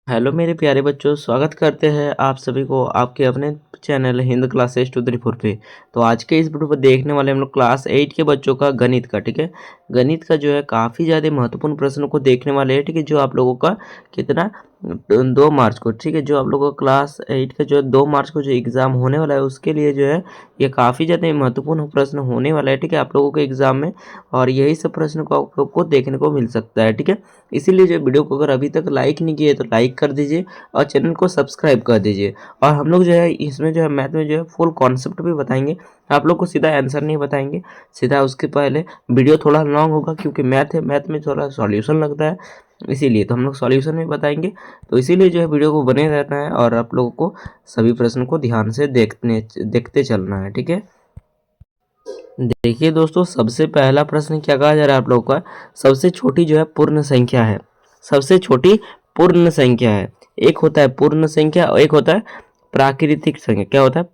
Hello मेरे प्यारे बच्चों, स्वागत करते हैं आप सभी को आपके अपने चैनल हिंद क्लासेस 234 पे। तो आज के इस वीडियो पर देखने वाले हम लोग क्लास 8 के बच्चों का गणित का, ठीक है। गणित का जो है काफ़ी ज़्यादा महत्वपूर्ण प्रश्नों को देखने वाले हैं, ठीक है। जो आप लोगों का कितना 2 मार्च को, ठीक है। जो आप लोगों का क्लास 8 का जो 2 मार्च को जो एग्ज़ाम होने वाला है उसके लिए जो है ये काफ़ी ज़्यादा महत्वपूर्ण प्रश्न होने वाला है, ठीक है, आप लोगों के एग्ज़ाम में। और यही सब प्रश्न को आप लोग को देखने को मिल सकता है, ठीक है। इसीलिए जो वीडियो को अगर अभी तक लाइक नहीं किए तो लाइक कर दीजिए और चैनल को सब्सक्राइब कर दीजिए। और हम लोग जो है इसमें जो है मैथ में जो है फुल कॉन्सेप्ट भी बताएंगे, आप लोग को सीधा आंसर नहीं बताएंगे। सीधा उसके पहले वीडियो थोड़ा लॉन्ग होगा क्योंकि मैथ है, मैथ में थोड़ा सॉल्यूशन लगता है, इसीलिए तो हम लोग सॉल्यूशन भी बताएंगे। तो इसीलिए जो है वीडियो को बने रहना है और आप लोगों को सभी प्रश्न को ध्यान से देखते चलना है, ठीक है। देखिए दोस्तों, सबसे पहला प्रश्न क्या कहा जा रहा है आप लोगों का, सबसे छोटी जो है पूर्ण संख्या है। सबसे छोटी पूर्ण संख्या है। एक होता है पूर्ण संख्या और एक होता है प्राकृतिक संख्या। क्या होता है?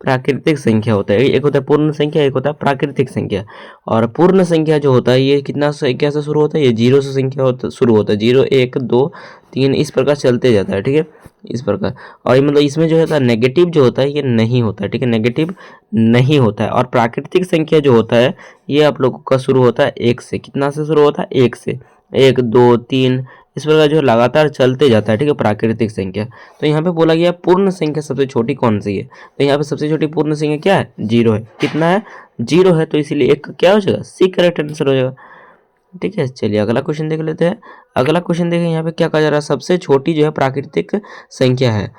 प्राकृतिक संख्या होता है। एक होता है पूर्ण संख्या, एक होता है प्राकृतिक संख्या। और पूर्ण संख्या जो होता है ये कितना संख्या से शुरू होता है? ये 0 से संख्या शुरू होता है। 0 1 2 3 इस प्रकार चलते जाता है, ठीक है, इस प्रकार। और ये मतलब इसमें जो होता है नेगेटिव जो होता है ये नहीं होता है, ठीक है, नेगेटिव नहीं होता है। और प्राकृतिक संख्या जो होता है ये आप लोगों का शुरू होता है 1 से। कितना से शुरू होता है? 1 से। 1 2 3 इस प्रकार जो लगातार चलते जाता है, ठीक है, प्राकृतिक संख्या। तो यहाँ पे बोला गया पूर्ण संख्या सबसे छोटी कौन सी है? तो यहाँ पे सबसे छोटी पूर्ण संख्या क्या है? 0 है। कितना है? 0 है। तो इसीलिए एक क्या हो जाएगा? सी करेक्ट आंसर हो जाएगा, ठीक है। चलिए अगला क्वेश्चन देख लेते हैं। अगला क्वेश्चन देखें, यहाँ पे क्या कहा जा रहा है, सबसे छोटी जो है प्राकृतिक संख्या है।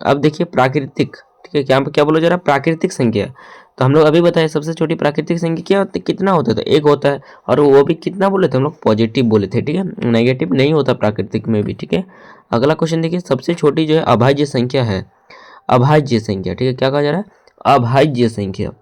अब देखिए प्राकृतिक, ठीक है, यहाँ पे क्या बोला जा रहा है? प्राकृतिक संख्या। तो हम लोग अभी बताए सबसे छोटी प्राकृतिक संख्या क्या होती है, कितना होता है? तो 1 होता है। और वो भी कितना बोले थे हम लोग? पॉजिटिव बोले थे, ठीक है, नेगेटिव नहीं होता प्राकृतिक में भी, ठीक है। अगला क्वेश्चन देखिए, सबसे छोटी जो है अभाज्य संख्या है। अभाज्य संख्या, ठीक है, क्या कहा जा रहा है? अभाज्य संख्या।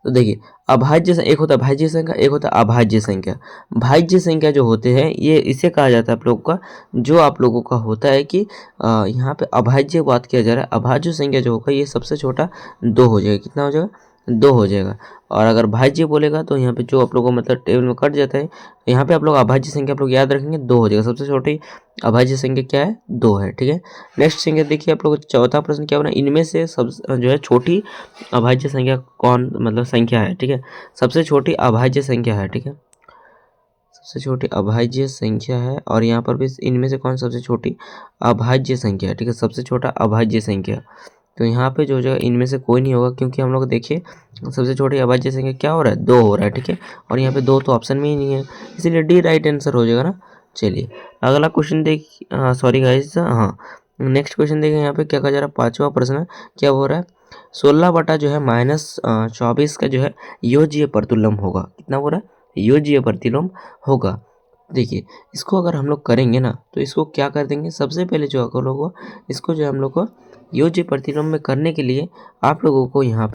तो देखिए अभाज्य एक होता है भाज्य संख्या, एक होता है अभाज्य संख्या। भाज्य संख्या जो होते हैं ये इसे कहा जाता है आप लोगों का, जो आप लोगों का होता है कि यहाँ पे अभाज्य बात किया जा रहा है। अभाज्य संख्या जो होगा ये सबसे छोटा 2 हो जाएगा। कितना हो जाएगा? 2 हो जाएगा। और अगर भाज्य बोलेगा तो यहाँ पे जो आप लोगों को मतलब टेबल में कट जाता है, तो यहाँ पे आप लोग अभाज्य संख्या आप लोग याद रखेंगे 2 हो जाएगा। सबसे छोटी अभाज्य संख्या क्या है? 2 है, ठीक है। नेक्स्ट संख्या देखिए आप लोग, चौथा प्रश्न क्या बना, इनमें से सब जो है छोटी अभाज्य संख्या कौन मतलब संख्या है, ठीक है। सबसे छोटी अभाज्य संख्या है, ठीक है, सबसे छोटी अभाज्य संख्या है। और यहाँ पर भी इनमें से कौन सबसे छोटी अभाज्य संख्या है, ठीक है, सबसे छोटा अभाज्य संख्या। तो यहाँ पे जो जगह इनमें से कोई नहीं होगा क्योंकि हम लोग देखिए सबसे छोटी अभाज्य संख्या क्या हो रहा है? 2 हो रहा है, ठीक है। और यहाँ पे 2 तो ऑप्शन में ही नहीं है, इसीलिए डी राइट आंसर हो जाएगा ना। चलिए अगला क्वेश्चन देख, सॉरी गाइस, हाँ नेक्स्ट क्वेश्चन देखें। यहाँ पे क्या कहा जा रहा है? 5वां प्रश्न क्या हो रहा है? 16 बटा जो है -24 का जो है योज्य प्रतिलोम होगा। कितना हो रहा है? योज्य प्रतिलोम होगा। देखिए इसको अगर हम लोग करेंगे ना तो इसको क्या कर देंगे, सबसे पहले जो आप लोगों को इसको जो हम लोग को योज्य प्रतिलोम में करने के लिए आप लोगों को यहाँ पे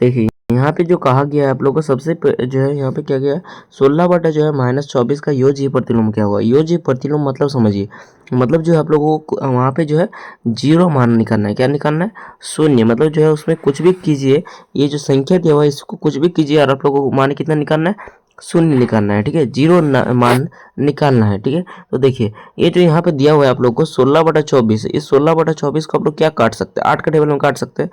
देखिए, यहाँ पे जो कहा गया है आप लोगों को जो है यहाँ पे क्या गया है, 16 बटा जो है -24 का योज्य प्रतिलोम क्या हुआ? योज्य प्रतिलोम मतलब समझिए, मतलब जो है आप लोगों को वहाँ पे जो है 0 मान निकालना है। क्या निकालना है? शून्य। मतलब जो है उसमें कुछ भी कीजिए, ये जो संख्या दिया हुआ है इसको कुछ भी कीजिए और आप लोगों को मान कितना निकालना है? शून्य निकालना है, ठीक है, 0 मान निकालना है, ठीक है। तो देखिए ये जो यहाँ पे दिया हुआ है आप लोग को 16/24, इस 16/24 को आप लोग क्या काट सकते हैं? 8 का टेबल में काट सकते हैं।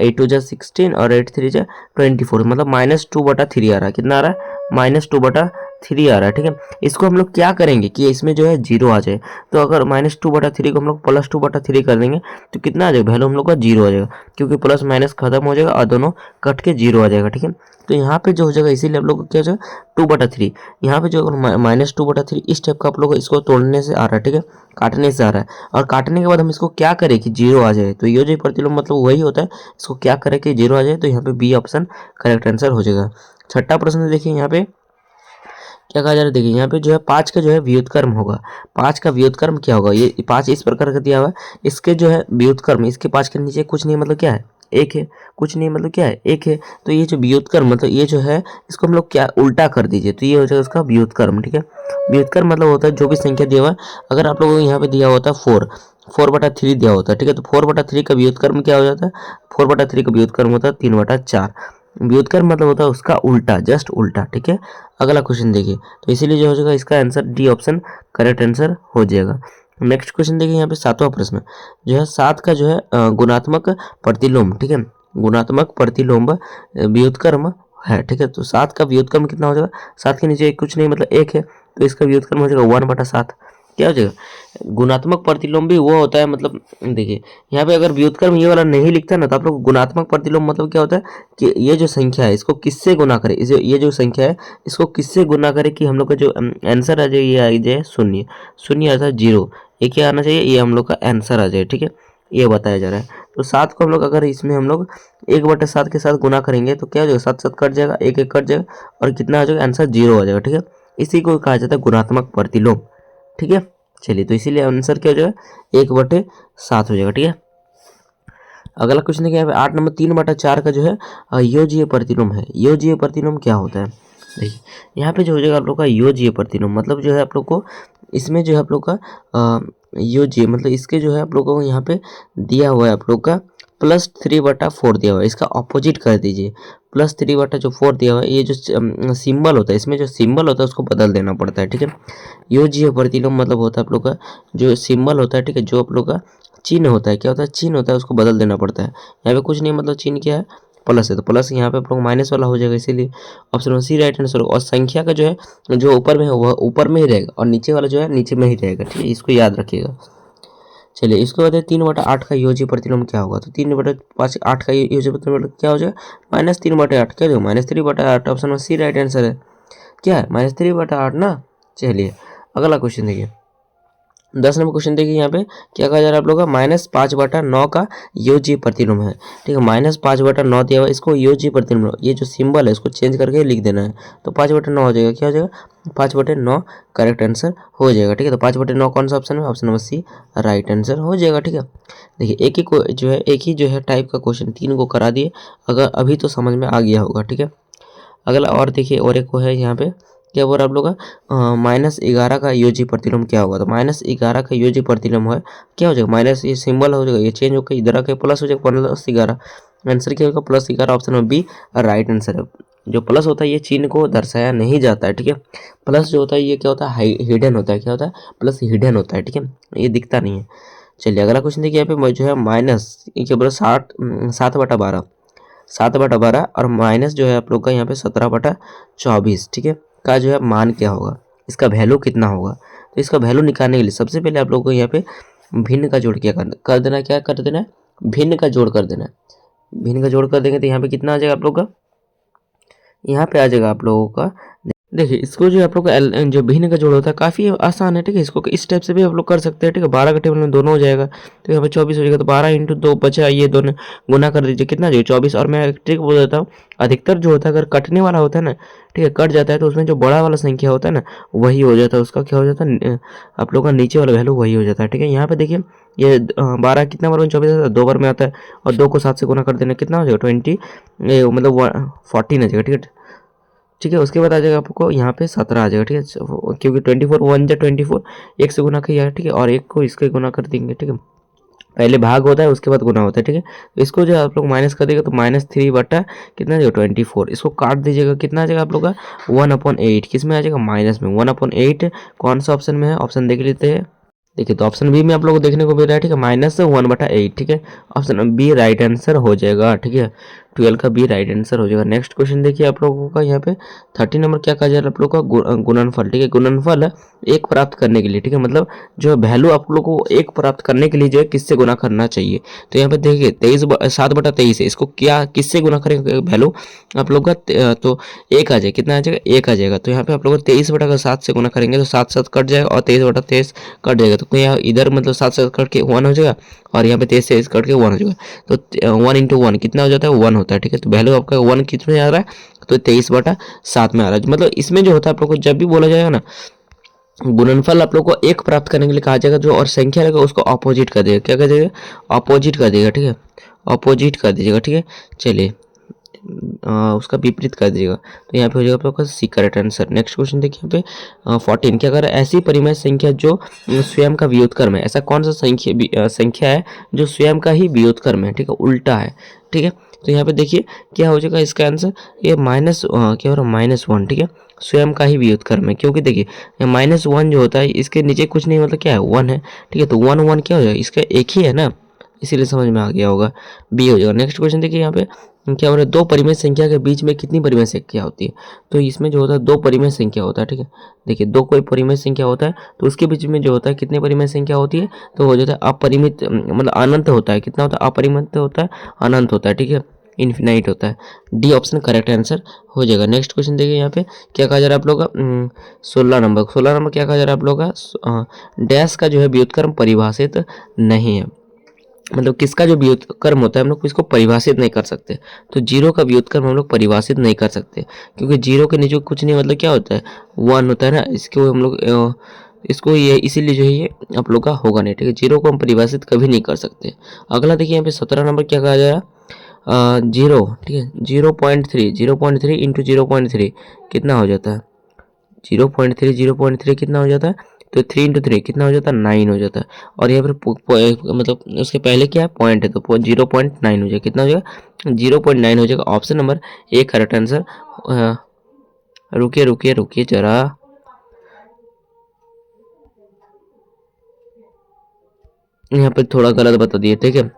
8 2 जा 16 और 8 3 जा 24, मतलब -2/3 आ रहा है। कितना आ रहा है? -2/3 आ रहा है, ठीक है। इसको हम लोग क्या करेंगे कि इसमें जो है 0 आ जाए। तो अगर -2/3 को हम लोग +2/3 कर देंगे तो कितना आ जाएगा? वैल्यू हम लोग का 0 आ जाएगा, क्योंकि प्लस माइनस खत्म हो जाएगा और दोनों कट के 0 आ जाएगा, ठीक है। तो यहाँ पे जो हो जाएगा इसीलिए आप लोग को क्या हो जाएगा? 2/3। यहाँ पे जो -2/3 इस टाइप का आप लोग इसको तोड़ने से आ रहा है, ठीक है, काटने से आ रहा है। और काटने के बाद हम इसको क्या करें कि 0 आ जाए। तो ये जो प्रतिलोम मतलब वही होता है, इसको क्या करें कि 0 आ जाए। तो यहाँ पे बी ऑप्शन करेक्ट आंसर हो जाएगा। छठा प्रश्न देखिए, यहाँ पे क्या कहा जा रहा है? देखिए यहाँ पे जो है 5 का जो है व्युत्क्रम होगा। 5 का व्युत्क्रम क्या होगा? ये 5 इस प्रकार का दिया हुआ है, इसके जो है व्युत्क्रम, इसके 5 के नीचे कुछ नहीं मतलब क्या है? 1 है। कुछ नहीं मतलब क्या है? 1 है। तो ये जो व्युत्क्रम मतलब ये जो है इसको हम लोग क्या उल्टा कर दीजिए, तो ये हो जाएगा इसका व्युत्क्रम, ठीक है। व्युत्क्रम मतलब होता है जो भी संख्या दिया हुआ है, अगर आप लोगों को यहाँ पे दिया होता है 4/3 दिया होता है, ठीक है, तो 4/3 का व्युत्क्रम क्या हो जाता है? 4/3 का व्युत्क्रम होता है 3/4। व्युत्क्रम मतलब होता है उसका उल्टा, जस्ट उल्टा, ठीक है। अगला क्वेश्चन देखिए, तो इसीलिए जो हो जाएगा इसका answer D option correct answer हो जाएगा। नेक्स्ट क्वेश्चन देखिए यहाँ पे 7वां प्रश्न जो है 7 का जो है गुणात्मक प्रतिलोम, ठीक है, गुणात्मक प्रतिलोम व्युत्क्रम है, ठीक है। तो 7 का व्युत्क्रम कितना हो जाएगा, 7 के नीचे कुछ नहीं मतलब 1 है, तो इसका व्युत्क्रम हो जाएगा 1/7। क्या हो जाएगा, गुणात्मक प्रतिलोम भी वो होता है, मतलब देखिए यहाँ पे अगर व्युत्क्रम ये वाला नहीं लिखता ना तो आप लोग गुणात्मक प्रतिलोम मतलब क्या होता है कि ये जो संख्या है इसको किससे गुना करें, इसे ये जो संख्या है इसको किससे गुना करें कि हम लोग का जो आंसर आ जाए ये आ जाए शून्य, शून्य अर्थात 0, ये क्या आना चाहिए, ये हम लोग का आंसर आ जाए, ठीक है, ये बताया जा रहा है। तो 7 को हम लोग अगर इसमें हम लोग 1/7 के साथ गुना करेंगे तो क्या हो जाएगा, 7 7 कट जाएगा, 1 1 कट जाएगा और कितना आ जाएगा, आंसर 0 आ जाएगा, ठीक है। इसी को कहा जाता है गुणात्मक प्रतिलोम, ठीक है। चलिए, तो इसीलिए आंसर क्या हो जाएगा, 1/7 हो जाएगा, ठीक है। अगला क्वेश्चन देखिए यहाँ पे 8 नंबर 3/4 का जो है योजीय प्रतिलोम है। योजीय प्रतिलोम क्या होता है, देखिए यहाँ पे जो हो जाएगा आप लोग का योजीय प्रतिलोम मतलब जो है आप लोग को इसमें जो है आप लोग का योजीय मतलब इसके जो है आप लोगों को यहाँ पे दिया हुआ है आप लोग का +3/4 दिया हुआ है, इसका ऑपोजिट कर दीजिए। +3/4 दिया हुआ है, ये जो सिंबल होता है इसमें जो सिंबल होता है उसको बदल देना पड़ता है, ठीक है। योजीय प्रतिलोम मतलब होता है आप लोग का जो सिंबल होता है, ठीक है, जो आप लोग का चिन्ह होता है, क्या होता है, चिन्ह होता है, उसको बदल देना पड़ता है। यहाँ पे कुछ नहीं मतलब चिन्ह क्या है, प्लस है, तो प्लस यहाँ पे आप लोग माइनस वाला हो जाएगा, इसीलिए ऑप्शन सी राइट आंसर। और संख्या का जो है जो ऊपर में है वह ऊपर में ही रहेगा और नीचे वाला जो है नीचे में ही रहेगा, ठीक है, इसको याद रखिएगा। चलिए, इसके बाद 3/8 का योजी प्रतिलोम क्या होगा, तो 3/8 का योजी प्रतिलोम क्या हो जाएगा, -3/8, क्या हो जाएगा, -3/8, ऑप्शन में सी राइट आंसर है। क्या है, -3/8 ना। चलिए, अगला क्वेश्चन देखिए 10 नंबर क्वेश्चन देखिए, यहाँ पे क्या कहा जा रहा है आप लोग का, -5/9 का योजी प्रतिलोम है, ठीक है। -5/9 दिया हुआ, इसको योजी प्रतिलोम, ये जो सिंबल है इसको चेंज करके लिख देना है, तो 5/9 हो जाएगा, क्या हो जाएगा, 5/9 करेक्ट आंसर हो जाएगा, ठीक है। तो 5/9 कौन सा ऑप्शन है, option number C right answer हो जाएगा, ठीक है। देखिए एक ही जो है टाइप का क्वेश्चन 3 को करा दिए, अगर अभी तो समझ में आ गया होगा, ठीक है। अगला और देखिए, और एक को है यहाँ पे क्या बोल रहा है आप लोग का, -11 का योजी प्रतिलोम क्या होगा, तो -11 का योजी प्रतिलोम है, क्या हो जाएगा, माइनस ये सिंबल हो जाएगा, ये चेंज होकर इधर आके प्लस हो जाएगा, +11, आंसर क्या होगा, +11, ऑप्शन में बी राइट आंसर है। जो प्लस होता है ये चिन्ह को दर्शाया नहीं जाता है, ठीक है। प्लस जो होता है ये क्या होता है, हिडन होता है, क्या होता है, प्लस हिडन होता है, ठीक है, ये दिखता नहीं है। चलिए, अगला क्वेश्चन देखिए, यहाँ पे जो है माइनस क्या बोला 7/12, 7/12 और माइनस जो है आप लोग का यहाँ पे 17/24, ठीक है, का जो है मान क्या होगा, इसका वैल्यू कितना होगा। तो इसका वैल्यू निकालने के लिए सबसे पहले आप लोग को यहाँ पे भिन्न का जोड़ क्या कर देना, क्या कर देना है, भिन्न का जोड़ कर देना है। भिन्न का जोड़ कर देंगे तो यहाँ पे कितना आ जाएगा आप लोग का, यहाँ पे आ जाएगा आप लोगों का, देखिए इसको जो आप लोग का जो भिन्न का जोड़ होता है काफ़ी आसान है, ठीक है। इसको इस टाइप से भी आप लोग कर सकते हैं, ठीक है। 12 के टेबल में दोनों हो जाएगा, तो यहाँ पे 24 हो जाएगा, तो 12 × 2 बचा, ये दोनों गुना कर दीजिए, कितना जो 24। और मैं एक ट्रिक बोल देता हूँ, अधिकतर जो होता है अगर कटने वाला होता है ना, ठीक है, कट जाता है तो उसमें जो बड़ा वाला संख्या होता है ना वही हो जाता है, उसका क्या हो जाता है, आप लोग का नीचे वाला वैल्यू वही हो जाता है, ठीक है। यहाँ पे देखिए ये 12 कितना बार में 24 आता है, 2 बार में आता है, और 2 को 7 से गुना कर देना कितना हो जाएगा, 20 मतलब 14 आ जाएगा, ठीक है, ठीक है। उसके बाद आ जाएगा आपको यहाँ पे 17 आ जाएगा, ठीक है, क्योंकि 24 1 जा 24, एक से गुना किया है, ठीक है, और एक को इसके गुना कर देंगे, ठीक है। पहले भाग होता है उसके बाद गुना होता है, ठीक है। तो इसको जो आप लोग माइनस कर देगा तो -3 कितना देगा 24, इसको काट दीजिएगा, कितना आ जाएगा आप लोग का 1/8, किस में आ जाएगा, माइनस में 1/8, कौन सा ऑप्शन में है, ऑप्शन देख लेते हैं। देखिए, तो ऑप्शन बी में आप लोग को देखने को मिल रहा है, ठीक है, -1/8, ठीक है, ऑप्शन बी राइट आंसर हो जाएगा, ठीक है। 12 का बी राइट आंसर हो जाएगा। नेक्स्ट क्वेश्चन देखिए आप लोगों का यहाँ पे 30 नंबर क्या कहा जा रहा है आप लोग का, गुणनफल, ठीक है। गुणनफल 1 प्राप्त करने के लिए, ठीक है, मतलब जो वैल्यू आप लोग को 1 प्राप्त करने के लिए जो है किससे गुना करना चाहिए। तो यहाँ पे देखिए 7/23 है, इसको क्या किससे गुना करेंगे वैल्यू आप लोग का, तो 1 आ जाएगा, कितना आ जाएगा, 1 आ जाएगा। तो यहाँ पे आप लोग 23/7 से गुना करेंगे तो 7 7 कट जाएगा और 23/23 कट जाएगा, तो यहाँ इधर मतलब 7 7 कट के 1 हो जाएगा और यहाँ पे 23 से कट के 1 हो जाएगा, तो 1 × 1 कितना हो जाता है, 1 होता है, ठीक है। तो वैल्यू आपका 1 कितने आ रहा है, तो 23/7 में आ रहा है। मतलब इसमें जो होता है आप लोग को जब भी बोला जाएगा ना गुणनफल आप लोग को 1 प्राप्त करने के लिए कहा जाएगा, जो और संख्या रहेगा उसको अपोजिट कर देगा, क्या कर देगा, अपोजिट कर देगा, ठीक है, अपोजिट कर दीजिएगा, ठीक है। चलिए, उसका विपरीत कर दीजिएगा, तो यहाँ पे हो जाएगा आप लोग का C correct answer. Next question देखिए यहाँ पे 14, क्या अगर ऐसी परिमेय संख्या जो स्वयं का वियोतक्रम है, ऐसा कौन सा संख्या है जो स्वयं का ही वियोतक्रम है, ठीक है, उल्टा है, ठीक है। तो यहाँ पे देखिए क्या हो जाएगा इसका आंसर, ये क्या हो रहा है -1, ठीक है, स्वयं का ही वियोतक्रम है, क्योंकि देखिए -1 जो होता है इसके नीचे कुछ नहीं, मतलब क्या है 1 है, ठीक है, तो 1 1 क्या हो जाएगा, इसका एक ही है ना, इसीलिए समझ में आ गया होगा, बी हो जाएगा। नेक्स्ट क्वेश्चन देखिए यहाँ पे क्या हो रहा है, दो परिमेय संख्या के बीच में कितनी परिमेय संख्या होती है, तो इसमें जो होता है दो परिमेय संख्या होता है, ठीक है। देखिए दो कोई परिमेय संख्या होता है तो उसके बीच में जो होता है कितने परिमेय संख्या होती है, तो हो जाता है अपरिमित, मतलब अनंत होता है, कितना होता है, अपरिमित होता है, अनंत होता है, ठीक है, इन्फिनाइट होता है। डी ऑप्शन करेक्ट आंसर हो जाएगा। नेक्स्ट क्वेश्चन देखिए यहाँ पे क्या कहा जा रहा है आप लोग का 16 नंबर क्या कहा जा रहा है आप लोग का, डैश का जो है व्युत्क्रम परिभाषित नहीं है, मतलब किसका जो व्युत्क्रम होता है हम लोग इसको परिभाषित नहीं कर सकते, तो जीरो का व्युत्क्रम हम लोग परिभाषित नहीं कर सकते, क्योंकि जीरो के नीचे कुछ नहीं, मतलब क्या होता है 1 होता है ना, इसको हम लोग इसको ये इसीलिए जो है ये आप लोग का होगा नहीं, ठीक है, जीरो को हम परिभाषित कभी नहीं कर सकते। अगला देखिए यहाँ पे 17 नंबर क्या कहा जा रहा है, जीरो, ठीक है, 0.3 इंटू 0.3 कितना हो जाता है, 0.3 कितना हो जाता है, तो 3 इंटू 3 कितना हो जाता है, 9 हो जाता है, और यहाँ पर मतलब उसके पहले क्या है, पॉइंट है, तो 0.9 हो जाएगा, कितना हो जाएगा 0.9 हो जाएगा। Option number A correct answer. रुकिए रुकिए रुकिए जरा, यहाँ पे थोड़ा गलत बता दिए, ठीक है।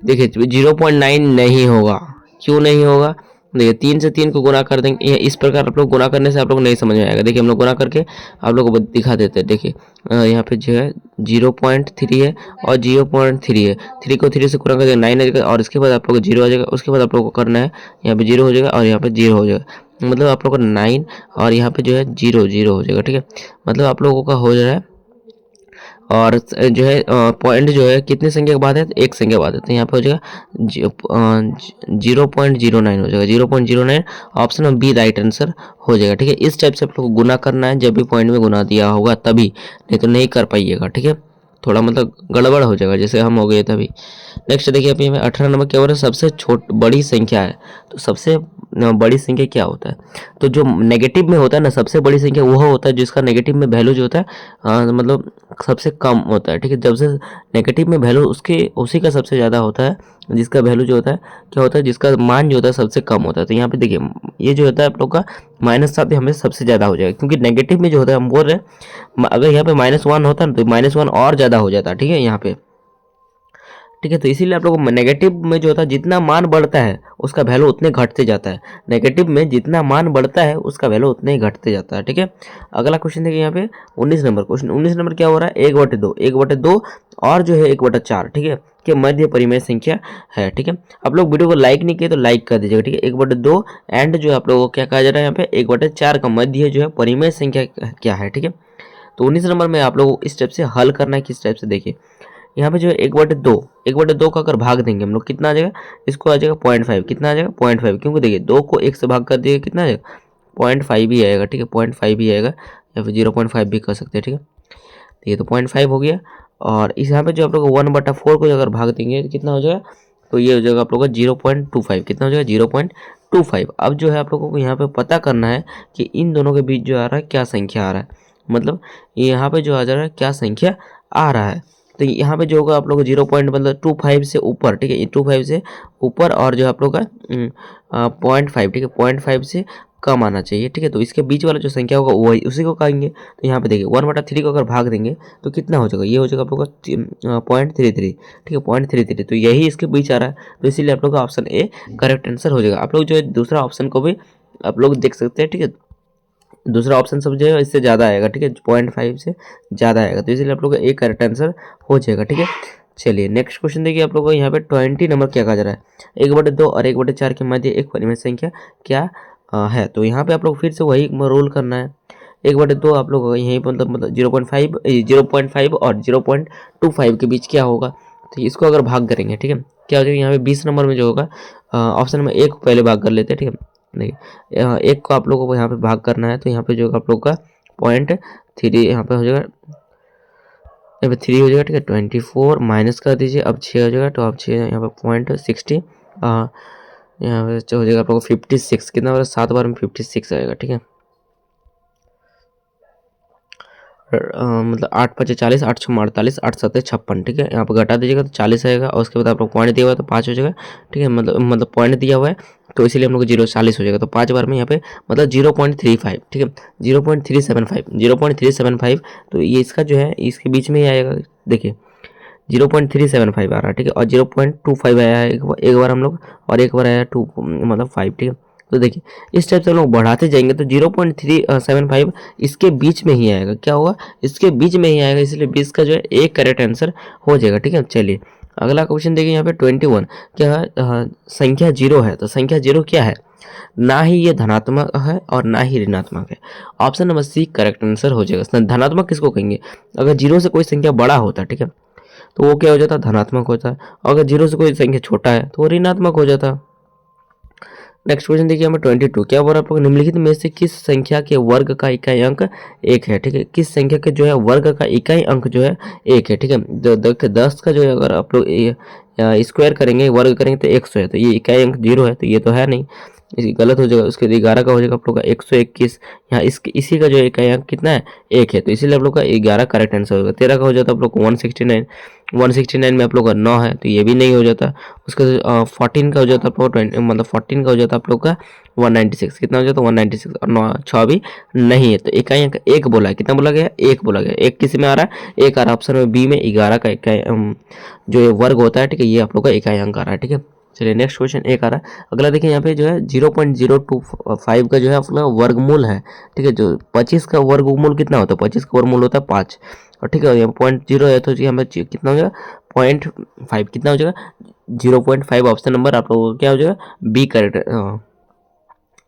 देखिए 0.9 नहीं होगा, क्यों नहीं होगा, देखिए 3 से 3 को गुना कर देंगे, इस प्रकार आप लोग गुना करने से आप लोग नहीं समझ में आएगा। देखिए हम लोग गुना करके आप लोग को दिखा देते हैं। देखिए यहाँ पे जो है 0.3 है और 0.3 है, 3 को 3 से गुना कर देंगे 9 आ जाएगा, और इसके बाद आप लोग को 0 आ जाएगा, उसके बाद आप लोग को करना है यहाँ पे 0 हो जाएगा और यहाँ पे 0 हो जाएगा, मतलब आप लोग का 9 और यहाँ पे जो है 0 0 हो जाएगा, ठीक है, मतलब आप लोगों का हो जा रहा है। और जो है पॉइंट जो है कितनी संख्या के बाद है, एक संख्या के बाद है, तो यहाँ पे हो जाएगा 0.09 हो जाएगा, 0.09 ऑप्शन में बी राइट आंसर हो जाएगा, ठीक है। इस टाइप से आप लोग को गुना करना है, जब भी पॉइंट में गुना दिया होगा तभी, नहीं तो नहीं कर पाइएगा, ठीक है, थोड़ा मतलब गड़बड़ हो जाएगा जैसे हम हो गए तभी। नेक्स्ट देखिए अभी हमें 18 नंबर क्या हो रहा है, सबसे बड़ी संख्या है, तो सबसे बड़ी संख्या क्या होता है, तो जो नेगेटिव में होता है ना, सबसे बड़ी संख्या वह होता है जिसका नेगेटिव में वैल्यू जो होता है मतलब सबसे कम होता है, ठीक है, जब से नेगेटिव में वैल्यू उसके उसी का सबसे ज़्यादा होता है, जिसका वैल्यू जो होता है क्या होता है, जिसका मान जो होता है सबसे कम होता है। तो यहाँ पे देखिए ये जो होता है आप लोग का -7 हमें सबसे ज़्यादा हो जाएगा, क्योंकि नेगेटिव में जो होता है हम बोल रहे हैं, अगर यहाँ पे -1 होता है ना तो -1 और ज़्यादा हो जाता है, ठीक है, यहाँ पे, ठीक है, तो इसीलिए आप लोग को नेगेटिव में जो होता है जितना मान बढ़ता है उसका वैल्यू उतने घटते जाता है, नेगेटिव में जितना मान बढ़ता है उसका वैल्यू उतने ही घटते जाता है, ठीक है। अगला क्वेश्चन देखिए यहाँ पे 19 नंबर क्वेश्चन, 19 नंबर क्या हो रहा है, 1/2 और जो है 1/4, ठीक है, के मध्य परिमेय संख्या है, ठीक है। आप लोग वीडियो को लाइक नहीं किए तो लाइक कर दीजिएगा, ठीक है। 1/2 एंड जो आप लोगों को क्या कहा जा रहा है यहाँ पे 1/4 का मध्य जो है परिमेय संख्या क्या है, ठीक है। तो 19 नंबर में आप लोग इस टाइप से हल करना है, किस टाइप से देखिए यहाँ पे जो है 1/2 का अगर भाग देंगे हम लोग कितना आ जाएगा, इसको आ जाएगा 0.5, कितना आ जाएगा 0.5, क्योंकि देखिए 2 को 1 से भाग कर दिए कितना आ जाएगा 0.5 ही आएगा, ठीक है, 0.5 ही आएगा, या फिर 0.5 भी कर सकते हैं, ठीक है। तो ये तो 0.5 हो गया, और इस यहाँ पे जो आप लोग 1/4 को अगर भाग देंगे तो कितना हो जाएगा, तो ये हो जाएगा आप लोग का 0.25, कितना हो जाएगा 0.25। अब जो है आप लोगों को यहाँ पे पता करना है कि इन दोनों के बीच जो आ रहा है क्या संख्या आ रहा है, मतलब यहाँ पे जो आ जा रहा है क्या संख्या आ रहा है, तो यहाँ पे जो होगा आप लोग 0.25 से ऊपर, ठीक है, 25 से ऊपर, और जो आप लोग का 0.5, ठीक है, 0.5 से कम आना चाहिए, ठीक है। तो इसके बीच वाला जो संख्या होगा वही उसी को कहेंगे। तो यहाँ पे देखिए 1/3 को अगर भाग देंगे तो कितना हो जाएगा, ये हो जाएगा आप लोग का 0.33, ठीक है, 0.33, तो यही इसके बीच आ रहा है, तो इसीलिए आप लोग का ऑप्शन ए करेक्ट आंसर हो जाएगा। आप लोग जो है दूसरा ऑप्शन को भी आप लोग देख सकते हैं, ठीक है, दूसरा ऑप्शन सब जो है इससे ज़्यादा आएगा, ठीक है, 0.5 से ज़्यादा आएगा, तो इसलिए आप लोग का एक करेक्ट आंसर हो जाएगा, ठीक है। चलिए नेक्स्ट क्वेश्चन देखिए आप लोग को यहाँ पे 20 नंबर क्या कहा जा रहा है, 1/2 और 1/4 के मध्य एक परिमेय संख्या क्या है, तो यहाँ पे आप लोग फिर से वही रोल करना है। 1/2 आप लोग यहीं पर मतलब 0.5 और 0.25 के बीच क्या होगा, तो इसको अगर भाग करेंगे, ठीक है, क्या हो जाएगा यहाँ पे 20 नंबर में जो होगा ऑप्शन में एक को पहले भाग कर लेते हैं, ठीक है, देखिए एक को आप लोगों को यहाँ पे भाग करना है, तो यहाँ पे जो आप लोग का 0.3 यहाँ पे हो जाएगा, यहाँ पे 3 हो जाएगा, ठीक है, 24 माइनस कर दीजिए, अब 6 हो जाएगा, तो अब 6 यहाँ पे 0.60 यहाँ पे हो जाएगा आप लोग 56, कितना होगा 7 बार में 56 आएगा, ठीक है। मतलब 8 5 40, 8 6 48, 8 7 56, ठीक है। यहाँ पर घटा दीजिएगा तो 40 आएगा, और उसके बाद आप लोग पॉइंट दिया हुआ है तो 5 हो जाएगा, ठीक है। मतलब पॉइंट दिया हुआ है तो इसीलिए हम लोग को 0 40 हो जाएगा, तो 5 बार में यहाँ पे मतलब 0.35, ठीक है, 0.375, 0.375। तो ये इसका जो है इसके बीच में ही आएगा, देखिए 0.375 आ रहा है, ठीक है। और 0.25 आया है एक बार हम लोग, और एक बार आया 2 मतलब 5, ठीक है। तो देखिए इस टाइप से हम लोग बढ़ाते जाएंगे तो 0.375 इसके बीच में ही आएगा, क्या होगा, इसके बीच में ही आएगा, इसलिए 20 का जो है एक करेक्ट आंसर हो जाएगा, ठीक है। चलिए अगला क्वेश्चन देखिए यहाँ पे 21, क्या है संख्या 0 है, तो संख्या 0 क्या है, ना ही ये धनात्मक है और ना ही ऋणात्मक है। Option number C correct answer हो जाएगा। धनात्मक किसको कहेंगे, अगर 0 से कोई संख्या बड़ा होता है, ठीक है, तो वो क्या हो जाता है, धनात्मक होता है। अगर 0 से कोई संख्या छोटा है तो वो ऋणात्मक हो जाता है। नेक्स्ट क्वेश्चन देखिए हमें 22, क्या बोल रहा है आप लोग, निम्नलिखित में से किस संख्या के वर्ग का इकाई अंक 1 है, ठीक है। किस संख्या के जो है वर्ग का इकाई अंक जो है 1 है, ठीक है। 10 का जो है अगर आप लोग स्क्वायर करेंगे, वर्ग करेंगे तो 100 है, तो ये इकाई अंक 0 है, तो ये तो है नहीं, इसी गलत हो जाएगा। उसके 11 का हो जाएगा आप लोग का 121, यहाँ इसी का जो इकाई अंक कितना है 1 है, तो इसीलिए आप लोग का 11 करेक्ट आंसर होगा। 13 का हो जाता है आप लोग को 169, 169 में आप लोग का 9 है, तो ये भी नहीं हो जाता। उसका 14 का हो जाता है आप लोग 20, मतलब 14 का हो जाता है आप लोग का 196, कितना हो जाता है 196, और 9 6 भी नहीं है, तो इकाई अंक 1 बोला है, कितना बोला गया 1 बोला गया। 1 किस में आ रहा है, 1 आ रहा है ऑप्शन में बी में, 11 का इकाई जो ये वर्ग होता है, ठीक है, ये आप लोग का इकाई अंक आ रहा है, ठीक है। चलिए नेक्स्ट क्वेश्चन 1 आ रहा है। अगला देखिए यहाँ पे जो है 0.025 का जो है आपका वर्गमूल है, ठीक है। जो 25 का वर्गमूल कितना होता है, 25 का वर्गमूल होता है 5, और ठीक है यहाँ 0.0 है, तो यहाँ पे कितना हो जाएगा 0.5, कितना हो जाएगा 0.5। ऑप्शन नंबर आप लोगों को क्या हो जाएगा बी करेक्ट।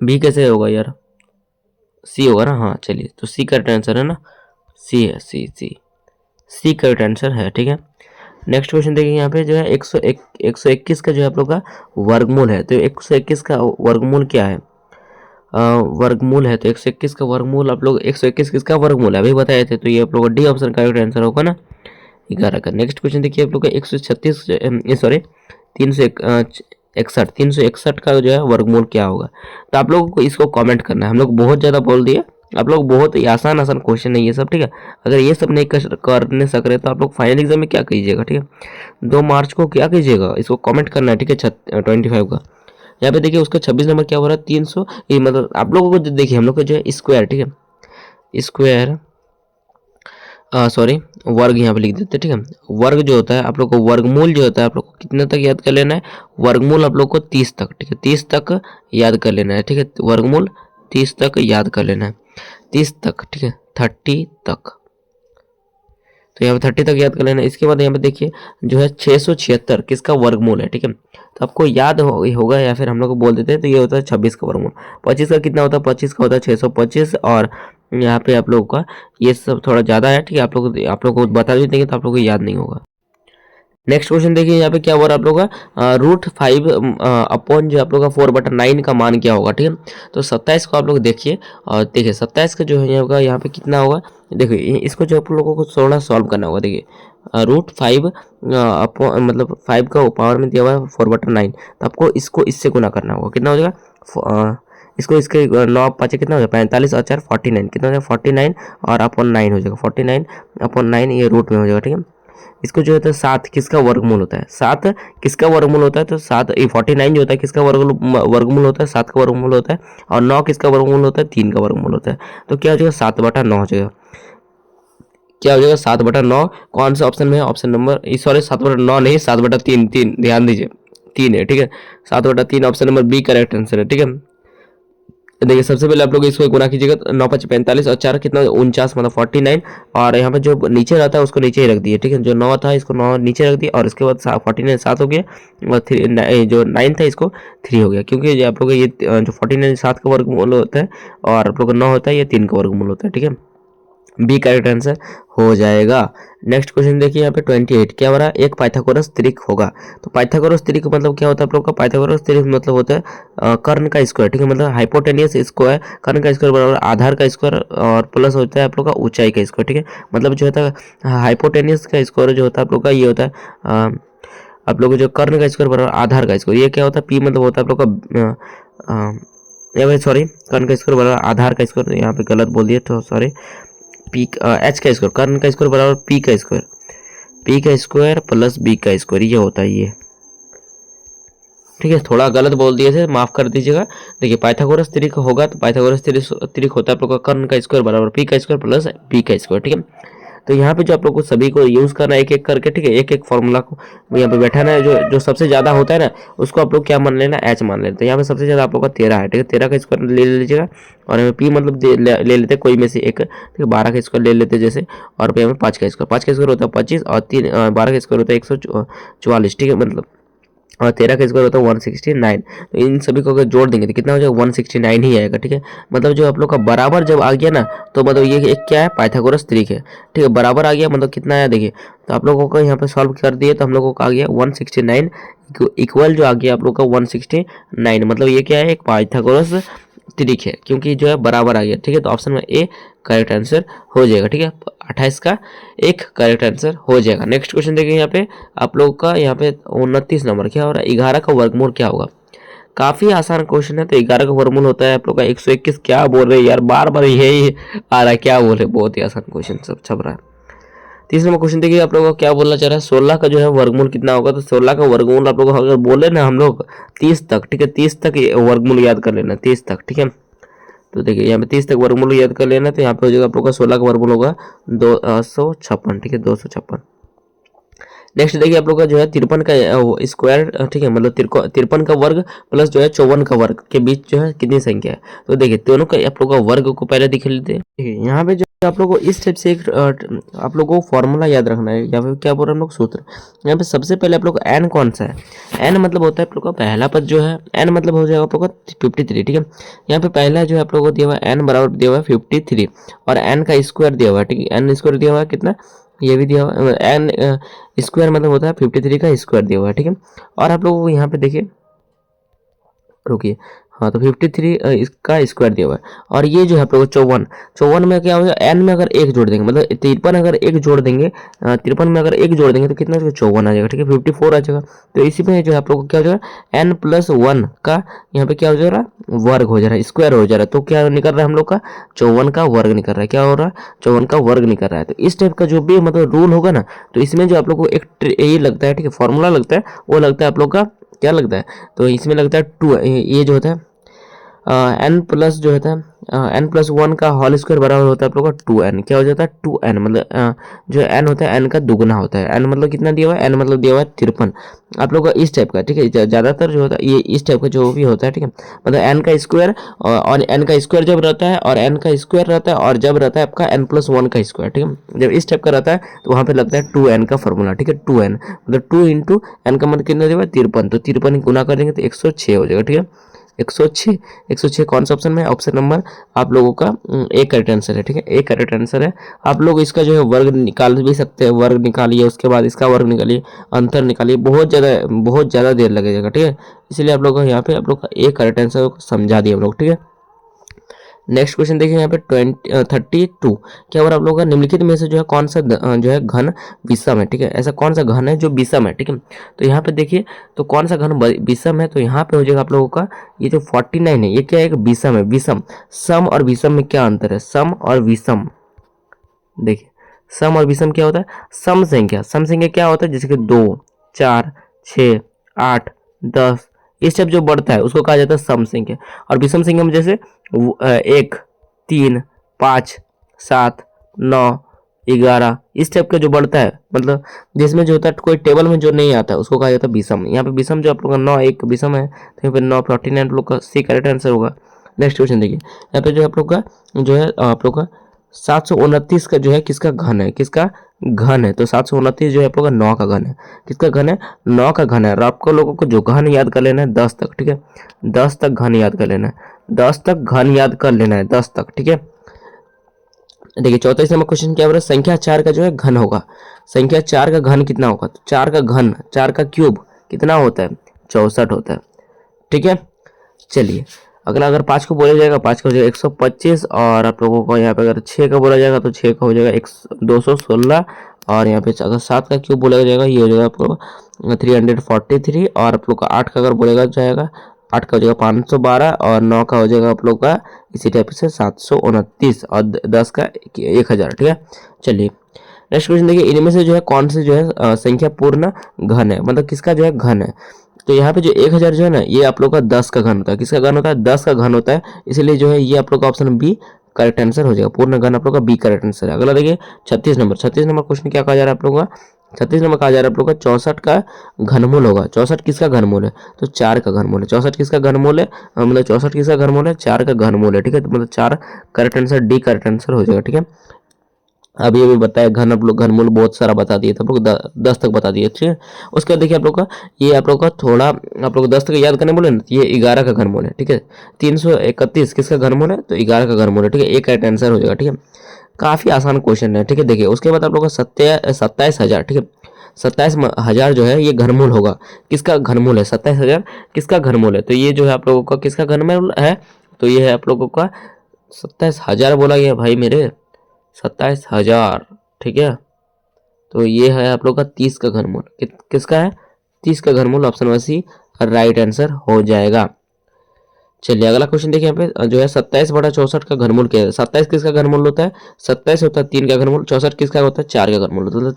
बी कैसे होगा यार, सी होगा ना, हाँ चलिए, तो सी करेक्ट आंसर है ना, सी है, सी करेक्ट आंसर है, ठीक है। नेक्स्ट क्वेश्चन देखिए यहाँ पे जो है 121 का जो है आप लोग का वर्गमूल है, तो 121 का वर्गमूल क्या है, वर्गमूल है, तो 121 का वर्गमूल आप लोग 121 किसका वर्गमूल है अभी बताए थे, तो ये आप लोग डी ऑप्शन का आंसर होगा ना 11 का। नेक्स्ट क्वेश्चन देखिए आप लोग का 136 सॉरी 361 का जो है वर्गमूल क्या होगा, तो आप लोगों को इसको कमेंट करना है। हम लोग बहुत ज़्यादा बोल दिए, आप लोग बहुत ही आसान क्वेश्चन है ये सब, ठीक है। अगर ये सब नहीं करने सक रहे तो आप लोग फाइनल एग्जाम में क्या कीजिएगा, ठीक है, 2 मार्च को क्या कीजिएगा, इसको कमेंट करना है, ठीक है। 25 का यहाँ पे देखिए उसका 26 नंबर क्या हो रहा है 300, ये मतलब आप लोगों को देखिए हम लोग को जो है स्क्वायर, ठीक है, स्क्वायर सॉरी वर्ग यहाँ पे लिख देते हैं, ठीक है। वर्ग जो होता है आप लोग को, वर्गमूल जो होता है आप लोग को कितने तक याद कर लेना है, वर्गमूल आप लोग को 30 तक, ठीक है, 30 तक याद कर लेना है, ठीक है। वर्गमूल 30 तक याद कर लेना है, 30 तक, ठीक है, 30 तक, तो यहाँ पे 30 तक याद कर लेना। इसके बाद यहाँ पे देखिए जो है 676 किसका वर्गमूल है, ठीक है, तो आपको याद होगा या फिर हम लोग को बोल देते हैं, तो ये होता है 26 का वर्गमूल। 25 का कितना होता है, 25 का होता है 625, और यहाँ पे आप लोगों का ये सब थोड़ा ज़्यादा है, ठीक है, आप लोग को बता भी देंगे तो आप लोग को याद नहीं होगा। नेक्स्ट क्वेश्चन देखिए यहाँ पे क्या हो रहा है आप लोग का √5 अपॉन जो आप लोग का 4/9 का मान क्या होगा, ठीक है। तो 27 को आप लोग देखिए, और देखिए 27 का जो है यहाँ पे कितना होगा, देखिए इसको जो आप लोगों को थोड़ा सॉल्व करना होगा। देखिए √5 अपॉन मतलब 5 का पावर में दिया हुआ है 4/9, तो आपको इसको इससे गुना करना होगा, कितना हो जाएगा इसको इसके 9 5 कितना हो जाएगा 45 और 4 49, कितना हो जाएगा 49 और अपॉन 9 हो जाएगा 49 अपॉन 9, ये रूट में हो जाएगा, ठीक है। इसको जो होता है 7 किसका वर्गमूल होता है, 7 किसका वर्गमूल होता है, तो 7 ये 49 जो होता है किसका वर्गमूल होता है, 7 का वर्गमूल होता है, और 9 किसका वर्गमूल होता है, 3 का वर्गमूल होता है। तो क्या हो जाएगा 7/9 हो जाएगा, क्या हो जाएगा 7/9, कौन सा ऑप्शन में है, ऑप्शन नंबर सॉरी 7/9 नहीं 7/3, 3 ध्यान दीजिए 3 है, ठीक है, 7/3 option number B correct answer है, ठीक है। देखिए सबसे पहले आप लोग इसको गुना कीजिएगा, 9 5 45 और 4 कितना 49 मतलब 49, और यहाँ पे जो नीचे रहता है उसको नीचे ही रख दिए, ठीक है। जो 9 था इसको 9 नीचे रख दिया, और इसके बाद 49 7 हो गया, और 3 जो 9 था इसको 3 हो गया, क्योंकि आप लोग ये जो 49 7 का वर्गमूल होता है, और आप लोग का 9 होता है, ये 3 का वर्गमूल होता है, ठीक है। बी करेक्ट आंसर हो जाएगा। नेक्स्ट क्वेश्चन देखिए यहाँ पे 28, क्या हो रहा है, एक पाइथागोरस त्रिक होगा, तो पाइथागोरस त्रिक मतलब क्या होता है आप लोग का, पाइथागोरस त्रिक मतलब होता है कर्ण का स्क्वायर, ठीक है, मतलब हाइपोटेनियस स्क्वायर, कर्ण का स्क्वायर बराबर आधार का स्क्वायर और प्लस होता है आप लोग का ऊंचाई का स्क्वायर, ठीक है। मतलब जो होता है हाइपोटेनियस का स्क्वायर जो होता है आप लोग का ये होता है आप लोग को जो कर्ण का स्क्वायर बराबर आधार का स्क्वायर, ये क्या होता है, पी मतलब होता है आप लोग का या भाई सॉरी, कर्ण का स्क्वायर बराबर आधार का स्क्वायर, यहाँ पे गलत बोल दिए तो सॉरी, पी एच का स्क्वायर, कर्ण का स्क्वायर बराबर पी का स्क्वायर, पी का स्क्वायर प्लस बी का स्क्वायर, ये होता है ये, ठीक है। थोड़ा गलत बोल दिए थे, माफ कर दीजिएगा। देखिए पाइथागोरस त्रिक होगा तो पाइथागोरस त्रिक होता है आप लोग का कर्ण का स्क्वायर बराबर पी का स्क्वायर प्लस बी का स्क्वायर, ठीक है। तो यहाँ पे जो आप लोग को सभी को यूज करना है एक एक करके, ठीक है, एक एक फॉर्मूला को यहाँ पे बैठाना है, जो जो सबसे ज्यादा होता है ना उसको आप लोग क्या मान लेना, एच मान लेते हैं। यहाँ पे सबसे ज्यादा आप लोग का 13 है, ठीक है, 13 का स्क्वायर ले लीजिएगा, और यहाँ पे पी मतलब ले लेते हैं कोई में से एक, ठीक है, 12 का स्क्वायर ले लेते हैं जैसे, और यहाँ पे 5 का स्क्वायर, 5 का स्क्वायर होता है 25, और 12 का स्क्वायर होता है 144, ठीक है, मतलब और 13 का स्क्वायर होता है 169। तो इन सभी को अगर जोड़ देंगे तो कितना हो जाएगा, 169 ही आएगा, ठीक है। मतलब जो आप लोग का बराबर जब आ गया ना, तो मतलब ये एक क्या है, पाइथागोरस त्रिक है, ठीक है, बराबर आ गया मतलब कितना आया देखिए। तो आप लोगों को यहाँ पे सॉल्व कर दिए तो हम लोगों को आ गया 169 इक्वल जो आ गया आप लोग का 169, मतलब ये क्या है, एक पाइथागोरस त्रिक है, क्योंकि जो है बराबर आ गया, ठीक है। तो ऑप्शन में ए करेक्ट आंसर हो जाएगा, ठीक है, 28 का एक करेक्ट आंसर हो जाएगा। नेक्स्ट क्वेश्चन देखिए यहाँ पे आप लोग का, यहाँ पे 29 नंबर क्या हो रहा है, 11 का वर्गमूल क्या होगा। काफी आसान क्वेश्चन है। तो 11 का वर्गमूल होता है आप लोग का 121, क्या बोल रहे हैं यार, बार बार यही आ रहा है, क्या बोल रहे, बहुत ही आसान क्वेश्चन सब छप रहा है। 30 नंबर क्वेश्चन देखिए आप लोग को क्या बोलना चाह रहा है, 16 का जो है वर्गमूल कितना होगा। तो 16 का वर्गमूल आप लोग अगर बोले ना हम लोग 30 तक, ठीक है, 30 तक वर्गमूल याद कर लेना, 30 तक, ठीक है। तो देखिए यहाँ पे 30 तक वर्गमूल याद कर लेना, तो यहाँ पे हो जाएगा आप लोग का 16 का वर्गमूल होगा 256, ठीक है, 256। नेक्स्ट देखिए आप लोग का जो है 53 का स्क्वायर, ठीक है, मतलब 53 का वर्ग प्लस जो है 54 का वर्ग के बीच जो है कितनी संख्या है। तो देखिए दोनों का आप लोग का वर्ग को पहले दिख लेते हैं। यहाँ पे जो आप लोग को इस टाइप से एक आप लोगों को फॉर्मूला याद रखना है, या फिर क्या बोल रहे हैं हम लोग, सूत्र। यहाँ पे सबसे पहले आप लोग का एन कौन सा है, एन मतलब होता है आप लोग का पहला पद जो है, एन मतलब हो जाएगा आप लोग का 53, ठीक है। यहाँ पे पहला जो है आप लोग को दिया हुआ है एन बराबर दिया हुआ है 53, और एन का स्क्वायर दिया हुआ है, ठीक है, एन स्क्वायर दिया हुआ है कितना, ये भी दिया हुआ है, एन स्क्वायर मतलब होता है 53 का स्क्वायर दिया हुआ है, ठीक है। और आप लोगों को यहाँ पे देखिए, रुकिए, हाँ, तो 53 इसका स्क्वायर दिया हुआ है, और ये जो है आप लोग 54 में क्या होगा, एन में अगर एक जोड़ देंगे, मतलब 53 अगर एक जोड़ देंगे, 53 में अगर एक जोड़ देंगे तो कितना 54 आ जाएगा, ठीक है, 54 आ जाएगा। तो इसी में जो है आप लोग को क्या हो जाएगा, एन प्लस 1 का यहाँ पे क्या हो जा रहा है, वर्ग हो जा रहा है, स्क्वायर हो जा रहा है। तो क्या निकल रहा है हम लोग का, 54 का वर्ग निकल रहा है, क्या हो रहा है, 54 का वर्ग निकल रहा है। तो इस टाइप का जो भी मतलब रूल होगा ना, तो इसमें जो आप लोग को एक ये लगता है, ठीक है, फॉर्मूला लगता है, वो लगता है आप लोग का क्या लगता है, तो इसमें लगता है 2, ये जो होता है एन प्लस जो होता है एन प्लस 1 का होल स्क्वायर बराबर होता है आप लोग का 2n, क्या हो जाता है 2n, मतलब जो एन होता है एन का दुगना होता है। एन मतलब कितना दिया हुआ है, एन मतलब दिया हुआ है 53 आप लोग का इस टाइप का, ठीक है, ज्यादातर जो होता है ये इस टाइप का जो भी होता है, ठीक है, मतलब एन का स्क्वायर, और एन का स्क्वायर जब रहता है, और एन का स्क्वायर रहता है, और जब रहता है आपका एन प्लस 1 का स्क्वायर, ठीक है, जब इस टाइप का रहता है तो वहां पे लगता है 2n का फॉर्मूला, ठीक है, 2n मतलब 2 इंटू एन का मतलब कितना दिया हुआ है 53, तो 53 गुना कर देंगे तो 106 हो जाएगा, ठीक है, 106 कौन सा ऑप्शन में, ऑप्शन नंबर आप लोगों का एक करेक्ट आंसर है, ठीक है, एक करेक्ट आंसर है। आप लोग इसका जो है वर्ग निकाल भी सकते हैं, वर्ग निकालिए, उसके बाद इसका वर्ग निकालिए, अंतर निकालिए, बहुत ज़्यादा देर लगेगा, ठीक है। इसलिए आप लोग को यहाँ पे आप लोग का एक करेक्ट आंसर समझा दिए हम लोग, ठीक है। नेक्स्ट क्वेश्चन देखिए यहाँ पे 32 क्या हो रहा है आप लोगों का, निम्नलिखित में से जो है कौन सा जो है घन विषम है, ठीक है, ऐसा कौन सा घन है जो विषम है, ठीक है। तो यहाँ पे देखिए, तो कौन सा घन विषम है, तो यहाँ पे हो जाएगा आप लोगों का ये जो 49 है, ये क्या है, एक विषम है, विषम। सम और विषम में क्या अंतर है, सम और विषम, देखिए सम और विषम क्या होता है, सम संख्या क्या होता है, जैसे कि 2 4 6 8 10, इस सब जो बढ़ता है उसको कहा जाता है सम संख्या। और विषम संख्या में जैसे 1 3 5 7 9 11, इस टाइप का जो बढ़ता है, मतलब जिसमें जो होता है कोई टेबल में जो नहीं आता है उसको कहा जाता है विषम। यहाँ पे विषम जो आप लोग का 9 एक विषम है, तो यहाँ पे 9 49 आप लोग का सी करेक्ट आंसर होगा। नेक्स्ट क्वेश्चन देखिए, यहाँ पे जो आप लोग का जो है आप लोग का 729 का जो है किसका घन है, किसका घन है, तो 729 जो है आप लोग का 9 का घन है, किसका घन है, 9 का घन है। और आपको लोगों को जो घन याद कर लेना है 10 तक, ठीक है, 10 तक घन याद कर लेना है, 10 तक घन याद कर लेना है, 10 तक, ठीक है। देखिए 34 नंबर क्वेश्चन क्या बोल रहा है, संख्या 4 का जो है घन होगा, संख्या 4 का घन कितना होगा, तो 4 का घन, 4 का क्यूब कितना होता है, 64 होता है, ठीक है। चलिए अगला, अगर 5 को बोला जाएगा 5 का हो जाएगा 125, और आप लोगों को यहाँ पे अगर 6 का बोला जाएगा तो 6 का हो जाएगा 216, और यहाँ पे अगर 7 का क्यूब बोलेगा जाएगा ये हो जाएगा आपको 343, और आप लोग का 8 का अगर बोलेगा जाएगा 8 का हो जाएगा 512, और 9 का हो जाएगा आप लोग का इसी टाइप से 729, और 10 का 1000। ठीक है, चलिए नेक्स्ट क्वेश्चन देखिए, इनमें से जो है कौन से जो है संख्या पूर्ण घन है, मतलब किसका जो है घन है। तो यहाँ पे जो 1000 जो है ना ये आप लोग का 10 का घन होता है। किसका घन होता है? 10 का घन होता है, इसलिए जो है ये आप लोग का ऑप्शन बी करेक्ट आंसर हो जाएगा। पूर्ण घन आप लोग का बी करेक्ट आंसर है। अगला देखिए 36 नंबर क्वेश्चन क्या कहा जा रहा है आप लोग का? 36 नंबर कहा जा रहा है आप लोग का 64 का घनमूल होगा। 64 किसका घनमूल है? तो 4 का घनमूल है। 64 किसका घनमूल है? मतलब 64 किसका घनमूल है? 4 का घनमूल है। ठीक है, तो मतलब 4 correct answer, D correct answer हो जाएगा। ठीक है, अभी अभी बताया घन, आप लोग घनमूल बहुत सारा बता दिए थे, आप लोग 10 तक बता दिए। ठीक है, उसके बाद देखिए आप लोग का ये आप लोग का थोड़ा आप लोग 10 तक याद करने बोले ना, ये 11 का घनमूल है। ठीक है, 331 किसका घनमूल है? तो 11 का घनमूल है। ठीक है, एक करेक्ट आंसर हो जाएगा। ठीक है, काफी आसान क्वेश्चन है। ठीक है, देखिए उसके बाद आप लोग का 27,000। ठीक है, 27,000 जो है ये घनमूल होगा। किसका घनमूल है? 27,000 किसका घनमूल है? तो ये जो है आप लोगों का किसका घनमूल है? तो ये है आप लोगों का 27,000 बोला गया भाई मेरे, 27,000। ठीक है, तो ये है आप लोग का 30 का घनमूल। किसका है? 30 का घनमूल, option number C right answer हो जाएगा। चलिए अगला क्वेश्चन देखिए, यहाँ पे जो है 27/64 का घनमूल क्या है? 27 किसका घनमूल होता है? 27 होता है 3 का घनमूल, 64 किसका होता है? 4 का घनमूल होता है। तो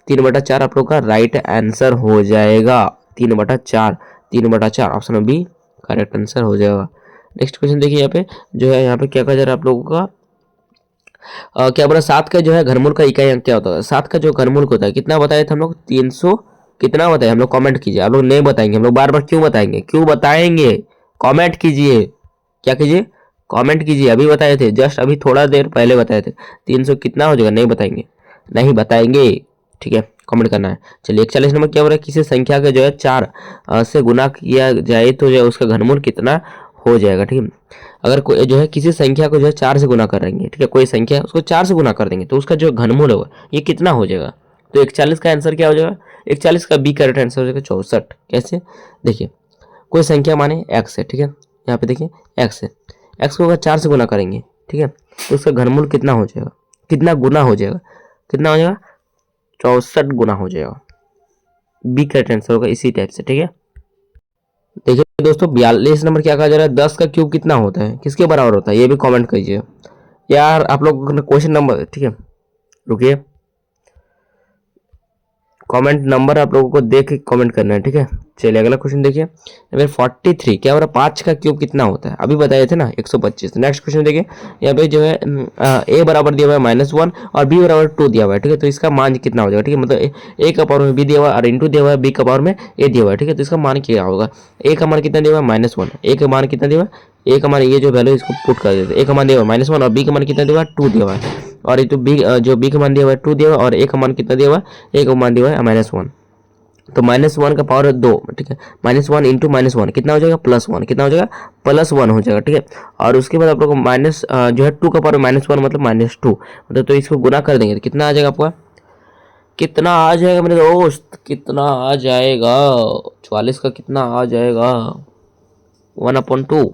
3/4 आप लोग का राइट आंसर हो जाएगा। 3/4, 3/4 ऑप्शन बी करेक्ट आंसर हो जाएगा। नेक्स्ट क्वेश्चन देखिए, यहाँ पे जो है यहाँ पे क्या कहा जा रहा है आप लोगों का, क्या बोला? 7 का जो है घनमूल का इकाई अंक क्या होता है? 7 का जो घनमूल होता है कितना बताए थे हम लोग? 300 कितना बताए हम लोग? कमेंट कीजिए। आप लोग नहीं बताएंगे, हम लोग बार बार क्यों बताएंगे? क्यों बताएंगे? कमेंट कीजिए। क्या कीजिए? कमेंट कीजिए। अभी बताए थे, जस्ट अभी थोड़ा देर पहले बताए थे। 300 कितना हो जाएगा? नहीं बताएंगे, नहीं बताएंगे। ठीक है, कमेंट करना है। चलिए 41 नंबर क्या हो रहा है? किसी संख्या के जो है 4 से गुना किया जाए तो जो है उसका घनमूल कितना हो जाएगा। ठीक है, अगर कोई जो है किसी संख्या को जो है 4 से गुना करेंगे, ठीक है, कोई संख्या उसको 4 से गुना कर देंगे तो उसका जो घनमूल होगा ये कितना हो जाएगा? तो 41 का आंसर क्या हो जाएगा? 41 का बी करेक्ट आंसर हो जाएगा 64। कैसे? देखिए कोई संख्या माने x है। ठीक है, यहाँ पे देखिए x है, x को अगर 4 से गुना करेंगे, ठीक है, तो उसका घनमूल कितना हो जाएगा? कितना गुना हो जाएगा? कितना हो जाएगा? 64 गुना हो जाएगा। बी करेक्ट आंसर होगा इसी टाइप से। ठीक है, देखिए दोस्तों 42 नंबर क्या कहा जा रहा है? 10 का क्यूब कितना होता है? किसके बराबर होता है? ये भी कमेंट कीजिए यार आप लोग क्वेश्चन नंबर। ठीक है, रुकिए, कमेंट नंबर आप लोगों को देख के कमेंट करना है। ठीक है, चलिए अगला क्वेश्चन देखिए, 43 क्या हो रहा है? 5 का क्यूब कितना होता है? अभी बताए थे ना 125। नेक्स्ट क्वेश्चन देखिए, यहाँ पे जो है a बराबर दिया हुआ है -1 और b बराबर 2 दिया हुआ है। ठीक है, तो इसका मान कितना हो जाएगा? ठीक है, मतलब a का पावर में b दिया हुआ है और इंटू दिया हुआ है b का पावर में a दिया हुआ है। ठीक है, तो इसका मान क्या होगा? a का मान कितना दिया हुआ है? -1। a का मान कितना दिया हुआ है? a का मान ये जो वैल्यू इसको पुट कर देते हैं। a का मान दिया हुआ है -1 और b का मान कितना दिया हुआ है? 2 दिया हुआ है, और ये तो बी जो बी का मान दिया हुआ है 2 दिया हुआ है, और ए का मान कितना दिया हुआ है? ए का मान दिया हुआ है -1। तो -1 का पावर 2। ठीक है, -1 इंटू -1 कितना हो जाएगा? +1। कितना हो जाएगा? +1 हो जाएगा। ठीक है, और उसके बाद आप लोग को माइनस जो है 2 का पावर -1 मतलब -2, मतलब तो इसको गुना कर देंगे तो कितना आ जाएगा आपका? कितना आ जाएगा मेरे दोस्त? कितना आ जाएगा? 44 का कितना आ जाएगा? 1/2।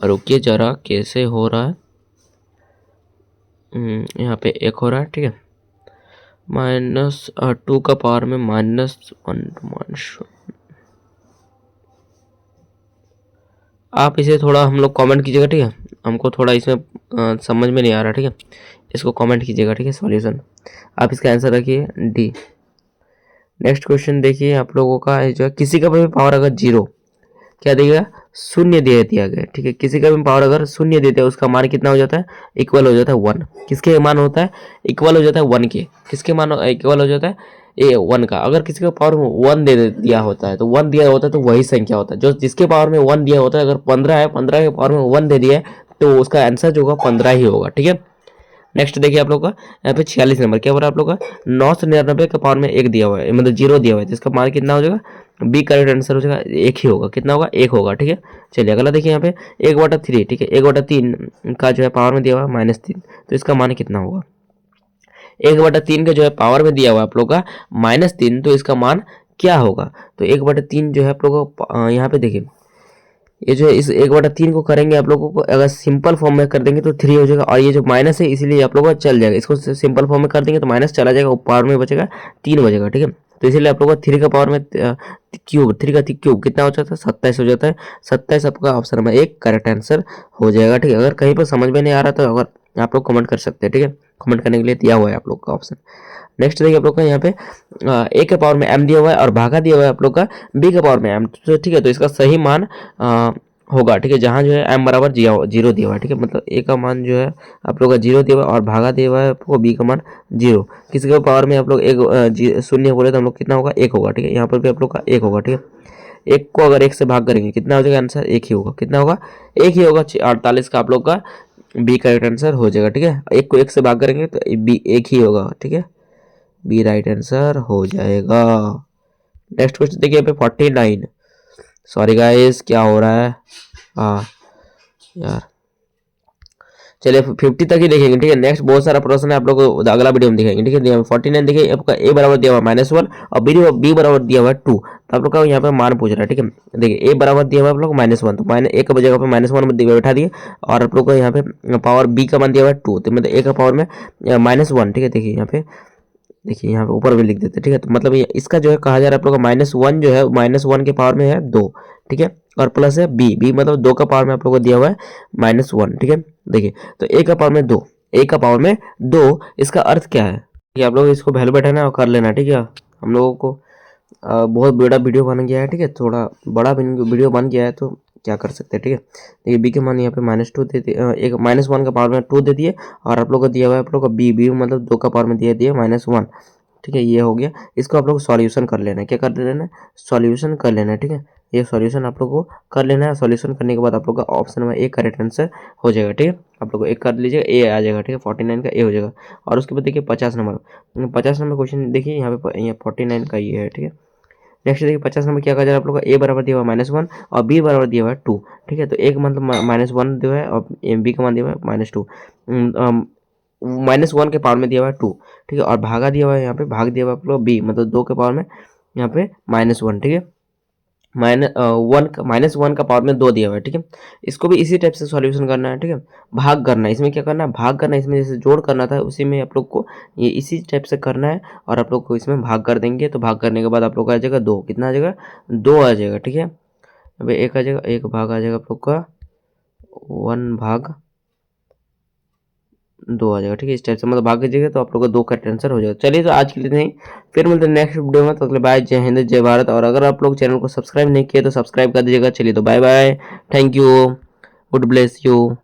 रुकिए जरा, कैसे हो रहा है? यहाँ पे 1 हो रहा है। ठीक है, -2 का पावर में -1। आप इसे थोड़ा हम लोग कमेंट कीजिएगा। ठीक है, हमको थोड़ा इसमें समझ में नहीं आ रहा। ठीक है, इसको कमेंट कीजिएगा। ठीक है, सॉल्यूशन आप इसका आंसर रखिए डी। नेक्स्ट क्वेश्चन देखिए आप लोगों का जो है, किसी का भी पावर अगर 0 क्या देगा? शून्य दे दिया गया। ठीक है, किसी का भी पावर अगर शून्य देते हैं उसका मान कितना हो जाता है? इक्वल हो जाता है 1। किसके मान होता है? इक्वल हो जाता है 1 के। किसके मान इक्वल हो जाता है? ए 1 का। अगर किसी का पावर में 1 दे दिया होता है तो 1 दिया होता है तो वही संख्या होता है जो जिसके पावर में 1 दिया होता है। अगर 15 है, 15 के पावर में 1 दे दिया है तो उसका आंसर जो होगा 15 ही होगा। ठीक है, नेक्स्ट देखिए आप लोग का यहाँ पे 46 नंबर क्या हो रहा है आप लोग का? 999 के पावर में 1 दिया हुआ है, मतलब 0 दिया हुआ है, जिसका मान कितना हो जाएगा? बी करेक्ट आंसर हो जाएगा 1 ही होगा। कितना होगा? 1 होगा। ठीक है, चलिए अगला देखिए यहाँ पे 1/3। ठीक है, 1/3 का जो है पावर में दिया हुआ है -3, तो इसका मान कितना होगा? 1/3 का जो है पावर में दिया हुआ है आप लोग का -3, तो इसका मान क्या होगा? तो 1/3 जो है आप लोग को यहाँ पे देखिए ये जो है इस 1/3 को करेंगे आप लोगों को, अगर सिंपल फॉर्म में कर देंगे तो 3 हो जाएगा, और ये जो माइनस है इसीलिए आप लोगों का चल जाएगा, इसको सिंपल फॉर्म में कर देंगे तो माइनस चला जाएगा, पावर में बचेगा 3 बचेगा, ठीक है। तो इसीलिए आप लोगों का 3 का पावर में क्यूब, 3 का क्यूब कितना हो जाता है, 27 हो जाता है। 27 आपका ऑप्शन नंबर 1 करेक्ट आंसर हो जाएगा, ठीक है। अगर कहीं पर समझ में नहीं आ रहा तो अगर आप लोग कमेंट कर सकते हैं, ठीक है। कमेंट करने के लिए दिया हुआ है आप लोग का ऑप्शन। नेक्स्ट देखिए आप लोग का यहाँ पे ए के पावर में m दिया हुआ है और भागा दिया हुआ है आप लोग का b के पावर में m, तो ठीक है। तो इसका सही मान होगा, ठीक है, जहाँ जो है m बराबर 0 दिया हुआ है, ठीक है। मतलब a का मान जो है आप लोग का 0 दिया हुआ है और भागा दिया हुआ है आपको b का मान 0। किसी के पावर में आप लोग एक शून्य बोले तो हम लोग कितना होगा, 1 होगा, ठीक है। यहाँ पर भी आप लोग का 1 होगा, ठीक है। 1 को अगर 1 से भाग करेंगे कितना हो जाएगा आंसर, 1 ही होगा, कितना होगा, 1 ही होगा। 48 का आप लोग का बी करेक्ट आंसर हो जाएगा, ठीक है। 1 को 1 से भाग करेंगे तो बी 1 ही होगा, ठीक है, बी राइट आंसर हो जाएगा। नेक्स्ट क्वेश्चन देखिए यहाँ पे 49। सॉरी गाइस क्या हो रहा है, हाँ यार, चलिए 50 तक ही देखेंगे, ठीक है। नेक्स्ट बहुत सारा प्रश्न है आप लोग को अगला वीडियो में दिखाएंगे, ठीक है। 49 देखिए आपका ए बराबर दिया हुआ -1 और बी बराबर दिया हुआ है 2। तो आप लोग का यहाँ पे मान पूछ रहा है, ठीक है। देखिए ए बराबर दिया हुआ है आप लोग -1, तो -1 का जगह पे -1 बैठा दिए, और आप लोग को यहाँ पे पावर बी का मान दिया हुआ है 2, तो मतलब ए का पावर में -1, ठीक है। देखिए यहाँ पे, देखिए यहाँ पे ऊपर भी लिख देते हैं, ठीक है। तो मतलब ये इसका जो है कहा जा रहा है आप लोग का -1 जो है -1 के पावर में है 2, ठीक है, और प्लस है बी मतलब 2 का पावर में आप लोग को दिया हुआ है -1, ठीक है। देखिए तो ए का पावर में 2, ए का पावर में 2, इसका अर्थ क्या है कि आप लोग इसको वैल्यू बैठाना और कर लेना, ठीक है। हम लोगों को बहुत बड़ा वीडियो बन गया है, ठीक है, थोड़ा बड़ा वीडियो बन गया है, तो क्या कर सकते हैं, ठीक है। देखिए बी के मान यहाँ पे -2 दे दिए, एक -1 का पावर में 2 दे दिए, और आप लोग को दिया हुआ है आप लोग का बी मतलब 2 का पावर में दिया -1, ठीक है। ये हो गया, इसको आप लोग सॉल्यूशन कर लेना है, क्या कर लेना है, सॉल्यूशन कर लेना है, ठीक है। ये सॉल्यूशन आप लोग को कर लेना है, सॉल्यूशन करने के बाद आप लोग का ऑप्शन में एक करेक्ट आंसर हो जाएगा, ठीक है। आप लोग को एक कर लीजिएगा, ए आ जाएगा, ठीक है। 49 का ए हो जाएगा। और उसके बाद देखिए 50 नंबर क्वेश्चन देखिए यहाँ पे, यहाँ 49 का ये है, ठीक है। नेक्स्ट देखिए 50 नंबर क्या कहा जा रहा है आप लोग का, ए बराबर दिया हुआ है -1 और बी बराबर दिया हुआ है 2, ठीक है। तो एक मतलब -1 दिया हुआ है और बी का मान दिया हुआ है -2, -1 के पावर में दिया हुआ है 2, ठीक है, और भागा दिया हुआ है, यहाँ पे भाग दिया हुआ है आप लोग बी मतलब 2 के पावर में यहाँ पे -1, ठीक है। -1 का पावर में 2 दिया हुआ है, ठीक है। इसको भी इसी टाइप से सॉल्यूशन करना है, ठीक है। भाग करना है, इसमें क्या करना है, भाग करना है, इसमें जैसे जोड़ करना था उसी में आप लोग को ये इसी टाइप से करना है, और आप लोग को इसमें भाग कर देंगे, तो भाग करने के बाद आप लोग का आ जाएगा 2, कितना आ जाएगा, 2 आ जाएगा, ठीक है। अभी 1 आ जाएगा, 1 भाग आ जाएगा आप लोग का 1/2 आ जाएगा, ठीक है। इस टाइप से मतलब भाग कीजिएगा तो आप लोग का 2 का आंसर हो जाएगा। चलिए तो आज के लिए नहीं, फिर मिलते हैं नेक्स्ट वीडियो में, तो बाय, जय हिंद जय भारत। और अगर आप लोग चैनल को सब्सक्राइब नहीं किए तो सब्सक्राइब कर दीजिएगा। चलिए तो bye bye, thank you, good bless you.